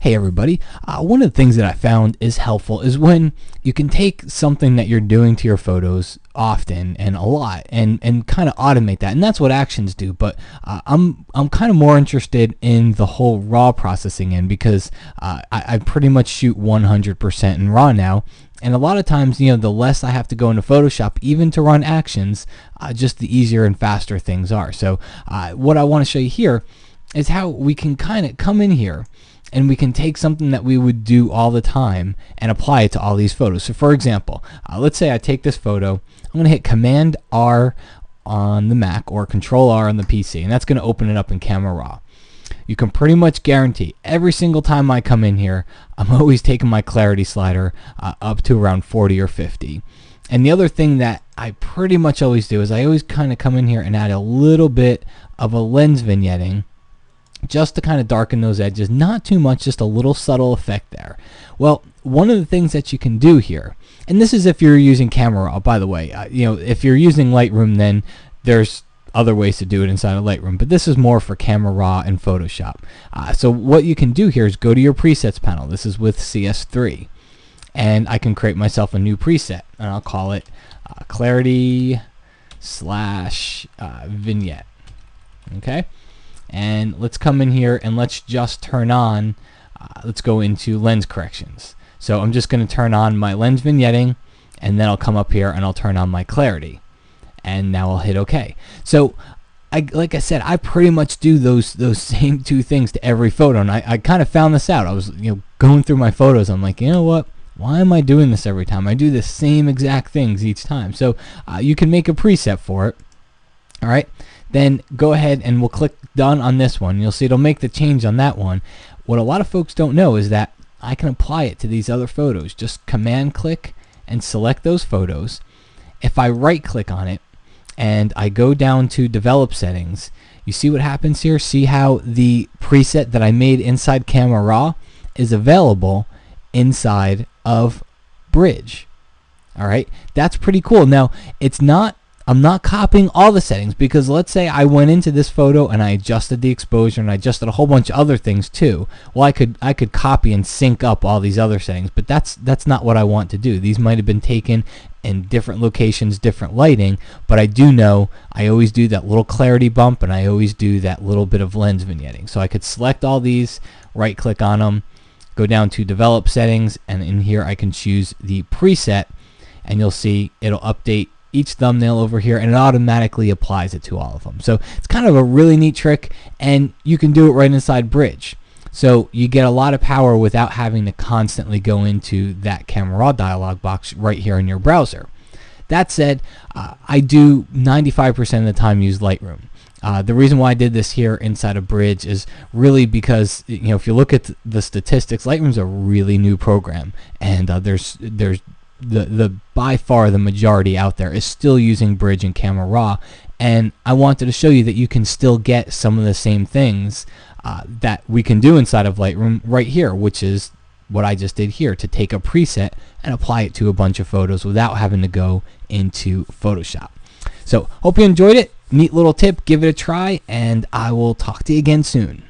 Hey everybody, one of the things that I found is helpful is when you can take something that you're doing to your photos often and a lot and kind of automate that, and that's what actions do. But I'm kind of more interested in the whole raw processing end, because I pretty much shoot 100% in raw now. And a lot of times, the less I have to go into Photoshop, even to run actions, just the easier and faster things are. So what I want to show you here is how we can kind of come in here and we can take something that we would do all the time and apply it to all these photos. So for example, let's say I take this photo. I'm going to hit Command R on the Mac or Control R on the PC, and that's going to open it up in Camera Raw. You can pretty much guarantee every single time I come in here, I'm always taking my clarity slider up to around 40 or 50. And the other thing that I pretty much always do is I always kind of come in here and add a little bit of a lens vignetting, just to kind of darken those edges. Not too much, just a little subtle effect there. Well, one of the things that you can do here, and this is if you're using Camera Raw, by the way, if you're using Lightroom, then there's other ways to do it inside of Lightroom, but this is more for Camera Raw and Photoshop. So what you can do here is go to your presets panel. This is with CS3, and I can create myself a new preset, and I'll call it clarity / vignette. Okay. And let's come in here and let's just turn on, let's go into lens corrections. So I'm just going to turn on my lens vignetting, and then I'll come up here and I'll turn on my clarity. And now I'll hit OK. So like I said, I pretty much do those same two things to every photo. And I kind of found this out. I was going through my photos. I'm like, you know what? Why am I doing this every time? I do the same exact things each time. So you can make a preset for it. All right. Then go ahead and we'll click done on this one. You'll see it'll make the change on that one. What a lot of folks don't know is that I can apply it to these other photos. Just command click and select those photos. If I right click on it and I go down to develop settings, you see what happens here? See how the preset that I made inside Camera Raw is available inside of Bridge. All right, that's pretty cool. Now I'm not copying all the settings, because let's say I went into this photo and I adjusted the exposure and I adjusted a whole bunch of other things too. Well, I could copy and sync up all these other settings, but that's not what I want to do. These might have been taken in different locations, different lighting, but I do know I always do that little clarity bump and I always do that little bit of lens vignetting. So I could select all these, right click on them, go down to develop settings, and in here I can choose the preset, and you'll see it'll update each thumbnail over here, and it automatically applies it to all of them. So it's kind of a really neat trick, and you can do it right inside Bridge. So you get a lot of power without having to constantly go into that Camera Raw dialog box right here in your browser. That said, I do 95% of the time use Lightroom. The reason why I did this here inside of Bridge is really because if you look at the statistics, Lightroom's a really new program, and there's the by far the majority out there is still using Bridge and Camera Raw, and I wanted to show you that you can still get some of the same things that we can do inside of Lightroom right here, which is what I just did here, to take a preset and apply it to a bunch of photos without having to go into Photoshop. So hope you enjoyed it. Neat little tip. Give it a try, and I will talk to you again soon.